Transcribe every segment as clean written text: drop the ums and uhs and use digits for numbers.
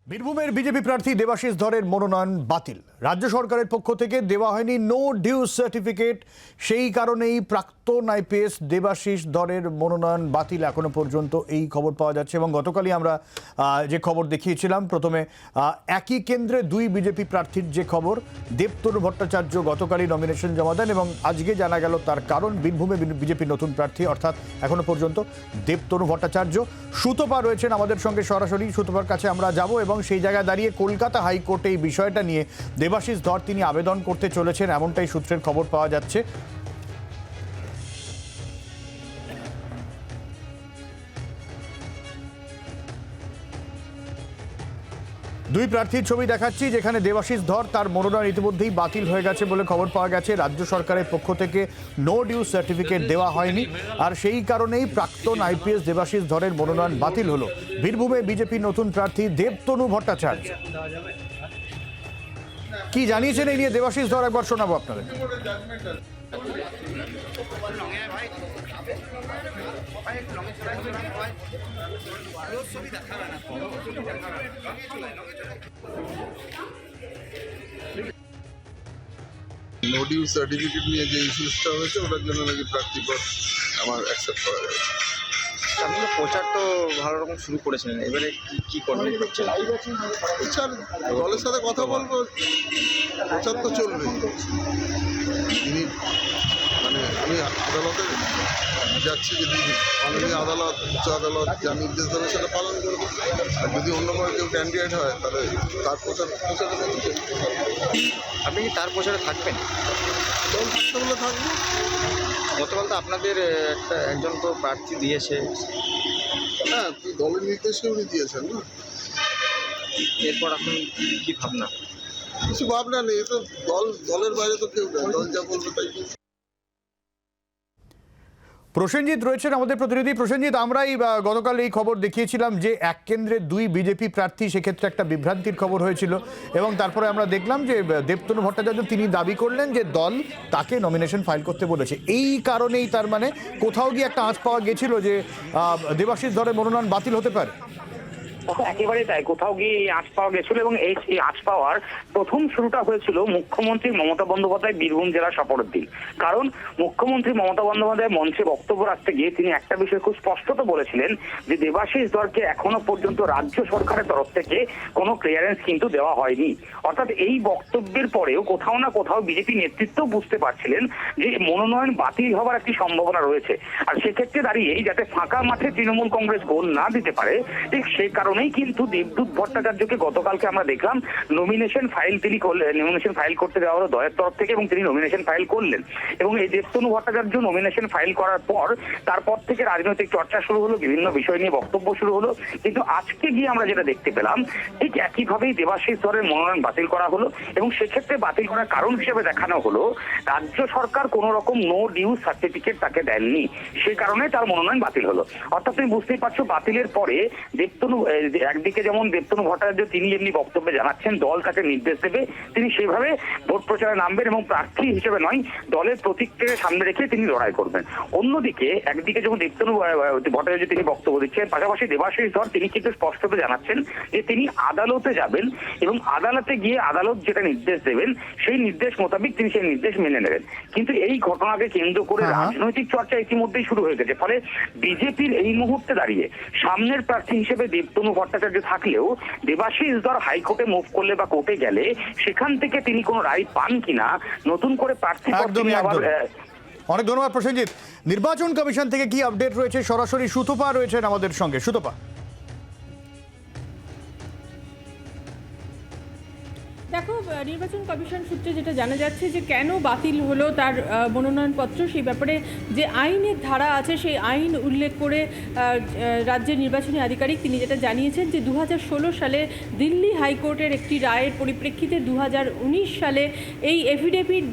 বীরভূমের বিজেপি প্রার্থী দেবাশিস ধরের মনোনয়ন বাতিল। রাজ্য সরকারের পক্ষ থেকে দেওয়া হয়নি নো ডিউ সার্টিফিকেট। সেই কারণেই প্রাক্তন আইপিএস দেবাশিস ধরের মনোনয়ন বাতিল এখনো পর্যন্ত, এই খবর পাওয়া যাচ্ছে। এবং গতকালই আমরা যে খবর দেখিয়েছিলাম, প্রথমে একই কেন্দ্রে দুই বিজেপি প্রার্থীর যে খবর, দেবতনু ভট্টাচার্য গতকালই নমিনেশন জমা দেন এবং আজকে জানা গেল তার কারণ। বীরভূমে বিজেপির নতুন প্রার্থী অর্থাৎ এখনো পর্যন্ত দেবতনু ভট্টাচার্য। সুতপা রয়েছেন আমাদের সঙ্গে সরাসরি, সুতপার কাছে আমরা যাব এবং সেই জায়গায় দাঁড়িয়ে কলকাতা হাইকোর্টে এই বিষয়টা নিয়ে দেবাশিস ধর তিনি আবেদন করতে চলেছেন, এমনটাই সূত্রের খবর পাওয়া যাচ্ছে। দুই প্রার্থীর ছবি দেখাচ্ছি, যেখানে দেবাশিস ধর তার মনোনয়ন ইতিমধ্যেই বাতিল হয়ে গেছে বলে খবর পাওয়া গেছে। রাজ্য সরকারের পক্ষ থেকে নো ডিউ সার্টিফিকেট দেওয়া হয়নি, আর সেই কারণেই প্রাক্তন আইপিএস দেবাশিস ধরের মনোনয়ন বাতিল হলো। বীরভূমে বিজেপির নতুন প্রার্থী দেবতনু ভট্টাচার্য কি জানিয়েছেন এই নিয়ে দেবাশিস ধর, একবার শোনাবো আপনাদের। নো ডিউ সার্টিফিকেট নিয়ে যে ইস্যুসটা হয়েছে, ওটার জন্য নাকি প্রার্থীপদ আমার অ্যাকসেপ্ট করা যায়। আপনি তো প্রচার তো ভালো রকম শুরু করেছিলেন, এবারে কি করবেন? প্রচার দলের সাথে কথা বলবো, প্রচার তো চলবে। মানে আমি আদালতে যাচ্ছি, যদি মাননীয় আদালত, উচ্চ আদালত যা নির্দেশ দেবে সেটা পালন করবো। আর যদি অন্য কোনো কেউ ক্যান্ডিডেট হয়, তাহলে তার প্রচারে আপনি কি তার প্রচারে থাকবেন? দল থাকতে হলে থাকবো। গতকাল তো আপনাদের একজন তো প্রার্থী দিয়েছে, হ্যাঁ, দলের নির্দেশে উনি দিয়েছেন না। এরপর আপনি কি ভাবনা? কিছু ভাবনা নেই, তো দলের বাইরে তো কেউ নেই, দল যা বলবে তাই বলবে। প্রসেনজিৎ রয়েছেন আমাদের প্রতিনিধি। প্রসেনজিৎ, আমরাই গতকাল এই খবর দেখিয়েছিলাম যে এক কেন্দ্রে দুই বিজেপি প্রার্থী, সেক্ষেত্রে একটা বিভ্রান্তির খবর হয়েছিল এবং তারপরে আমরা দেখলাম যে দেবতনু ভট্টাচার্য তিনি দাবি করলেন যে দল তাকে নমিনেশন ফাইল করতে বলেছে। এই কারণেই তার মানে কোথাও গিয়ে একটা আঁচ পাওয়া গেছিল যে দেবাশিস ধরের মনোনয়ন বাতিল হতে পারে। একেবারে তাই, কোথাও গিয়ে এই আঁচ পাওয়া গেছিল এবং এই আঁচ পাওয়ার প্রথম শুরুটা হয়েছিল মুখ্যমন্ত্রী মমতা বন্দ্যোপাধ্যায় বীরভূম জেলা সফরের দিন। কারণ মুখ্যমন্ত্রী মমতা বন্দ্যোপাধ্যায় মঞ্চে বক্তব্য রাখতে গিয়ে তিনি একটা বিষয় খুব স্পষ্টত বলেছিলেন যে দেবাশিস ধরকে এখনো পর্যন্ত রাজ্য সরকারের তরফ থেকে কোনো ক্লিয়ারেন্স কিন্তু দেওয়া হয়নি। অর্থাৎ এই বক্তব্যের পরেও কোথাও না কোথাও বিজেপি নেতৃত্ব বুঝতে পারছিলেন যে মনোনয়ন বাতিল হওয়ার একটি সম্ভাবনা রয়েছে। আর সেক্ষেত্রে দাঁড়িয়েই যাতে ফাঁকা মাঠে তৃণমূল কংগ্রেস গোল না দিতে পারে, ঠিক সেই কারণেই কিন্তু দেবদূত ভট্টাচার্যকে গতকালকে আমরা দেখলাম নমিনেশন ফাইল তিনি করলেন, নমিনেশন ফাইল করতে দেওয়া হলো দলের তরফ থেকে এবং তিনি নমিনেশন ফাইল করলেন। এবং এই দেবতনু ভট্টাচার্য নমিনেশন ফাইল করার পর তারপর থেকে রাজনৈতিক চর্চা শুরু হলো, বিভিন্ন বিষয় নিয়ে বক্তব্য শুরু হলো। কিন্তু আজকে গিয়ে আমরা যেটা দেখতে পেলাম, ঠিক একইভাবেই দেবাশিস ধরের মনোনয়ন বাতিল করা হলো এবং সেক্ষেত্রে বাতিল করার কারণ হিসেবে দেখানো হলো রাজ্য সরকার কোন রকম নো ডিউ সার্টিফিকেট তাকে দেননি, সেই কারণে তার মনোনয়ন বাতিল হলো। অর্থাৎ তুমি বুঝতেই পারছো, বাতিলের পরে দেবতনু একদিকে যেমন দেবতনু ভট্টাচার্য তিনি এমনি বক্তব্যে জানাচ্ছেন দল তাকে নির্দেশ দেবে, তিনি সেভাবে ভোট প্রচারে নামবেন এবং প্রার্থী হিসেবে নয় দলের প্রতীককে সামনে রেখে তিনি লড়াই করবেন। অন্যদিকে একদিকে যখন দেবতনু ভট্টাচার্য তিনি বক্তব্য দিচ্ছেন, পাশাপাশি দেবাশিস ধর তিনি কিন্তু স্পষ্টত জানাচ্ছেন যে তিনি আদালতে যাবেন এবং আদালতে গিয়ে আদালত যেটা নির্দেশ দেবেন সেই নির্দেশ মোতাবেক তিনি সেই নির্দেশ মেনে নেবেন। কিন্তু এই ঘটনাকে কেন্দ্র করে রাজনৈতিক চর্চা ইতিমধ্যেই শুরু হয়ে গেছে। ফলে বিজেপির এই মুহূর্তে দাঁড়িয়ে সামনের প্রার্থী হিসেবে দেবতনু ভট্টাচার্য থাকলেও দেবাশিস ধর হাইকোর্টে মুভ করলে বা কোর্টে গেলে সেখান থেকে তিনি কোনো রায় পান কিনা, নতুন করে প্রার্থী অনেক ধন্যবাদ প্রসেনজিৎ। নির্বাচন কমিশন থেকে কি আপডেট রয়েছে, সরাসরি সুতপা রয়েছেন আমাদের সঙ্গে। সুতপা, দেখো, নির্বাচন কমিশন সূত্রে যেটা জানা যাচ্ছে যে কেন বাতিল হলো তার মনোনয়নপত্র, সেই ব্যাপারে যে আইনের ধারা আছে সেই আইন উল্লেখ করে রাজ্যের নির্বাচনী আধিকারিক তিনি যেটা জানিয়েছেন যে 2016 সালে দিল্লি হাইকোর্টের একটি রায়ের পরিপ্রেক্ষিতে 2019 সালে এই এফিডেভিট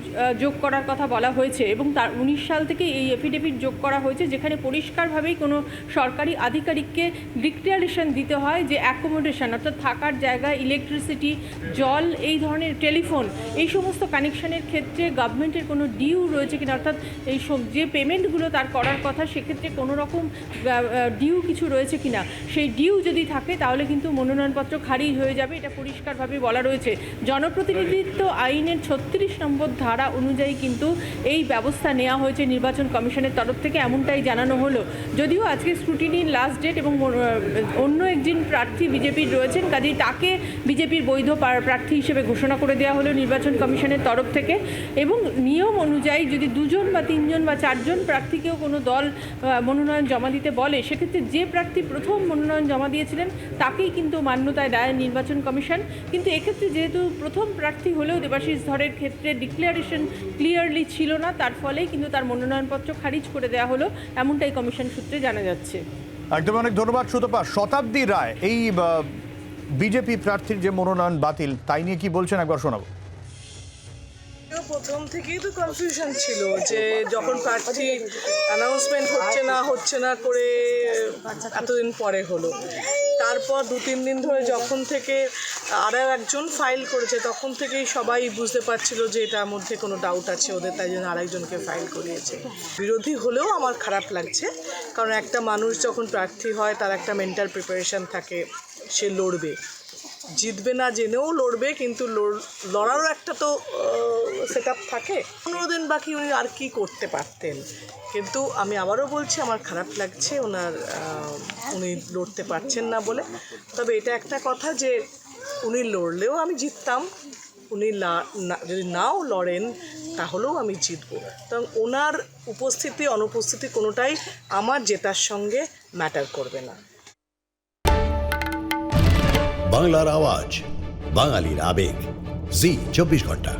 যোগ করার কথা বলা হয়েছে এবং তার 19 সাল থেকে এই এফিডেভিট যোগ করা হয়েছে, যেখানে পরিষ্কারভাবেই কোনো সরকারি আধিকারিককে ডিক্লারেশন দিতে হয় যে অ্যাকোমোডেশন অর্থাৎ থাকার জায়গা, ইলেকট্রিসিটি, জল এই ধরনের টেলিফোন এই সমস্ত কানেকশনের ক্ষেত্রে গভর্নমেন্টের কোনো ডিউ রয়েছে কিনা, অর্থাৎ এই সব যে পেমেন্টগুলো তার করার কথা সেক্ষেত্রে কোনো রকম ডিউ কিছু রয়েছে কিনা, সেই ডিউ যদি থাকে তাহলে কিন্তু মনোনয়নপত্র খারিজ হয়ে যাবে, এটা পরিষ্কারভাবে বলা রয়েছে। জনপ্রতিনিধিত্ব আইনের 36 নম্বর ধারা অনুযায়ী কিন্তু এই ব্যবস্থা নেওয়া হয়েছে নির্বাচন কমিশনের তরফ থেকে, এমনটাই জানানো হলো। যদিও আজকে স্ক্রুটিনির লাস্ট ডেট এবং অন্য একজন প্রার্থী বিজেপির রয়েছেন, কাজেই তাকে বিজেপির বৈধ প্রার্থী হিসেবে ঘোষণা করে দেওয়া হলো নির্বাচন কমিশনের তরফ থেকে। এবং নিয়ম অনুযায়ী যদি 2জন বা 3জন বা 4জন প্রার্থীকেও কোনো দল মনোনয়ন জমা দিতে বলে, সেক্ষেত্রে যে প্রার্থী প্রথম মনোনয়ন জমা দিয়েছিলেন তাকেই কিন্তু মান্যতায় দেয় নির্বাচন কমিশন। কিন্তু এক্ষেত্রে যেহেতু প্রথম প্রার্থী হলেও দেবাশিস ধরের ক্ষেত্রে ডিক্লারেশন ক্লিয়ারলি ছিল না, তার ফলেই কিন্তু তার মনোনয়নপত্র খারিজ করে দেওয়া হলো, এমনটাই কমিশন সূত্রে জানা যাচ্ছে। একদম, অনেক ধন্যবাদ সুতপা। শতাব্দী রায় এই বিজেপি প্রার্থীর যে মনোনয়ন বাতিল তাই নিয়ে কি বলছেন একবার শোনাবো। প্রথম থেকেই তো কনফিউশন ছিল যে যখন প্রার্থী অ্যানাউন্সমেন্ট হচ্ছে না করে এতদিন পরে হলো, তারপর 2-3 দিন ধরে যখন থেকে আরও একজন ফাইল করেছে তখন থেকেই সবাই বুঝতে পারছিল যে এটার মধ্যে কোনো ডাউট আছে ওদের, তাই জন্য আরেকজনকে ফাইল করিয়েছে। বিরোধী হলেও আমার খারাপ লাগছে, কারণ একটা মানুষ যখন প্রার্থী হয় তার একটা মেন্টাল প্রিপারেশন থাকে, সে লড়বে, জিতবে না জেনেও লড়বে, কিন্তু লড়ারও একটা তো সেট আপ থাকে। 15 দিন বাকি, উনি আর কি করতে পারতেন। কিন্তু আমি আবারও বলছি আমার খারাপ লাগছে উনি লড়তে পারছেন না বলে। তবে এটা একটা কথা যে উনি লড়লেও আমি জিততাম, উনি যদি নাও লড়েন তাহলেও আমি জিতবো। কারণ ওনার উপস্থিতি অনুপস্থিতি কোনোটাই আমার জেতার সঙ্গে ম্যাটার করবে না। বাংলার আওয়াজ, বাঙালির আবেগ, জি 24 ঘন্টা।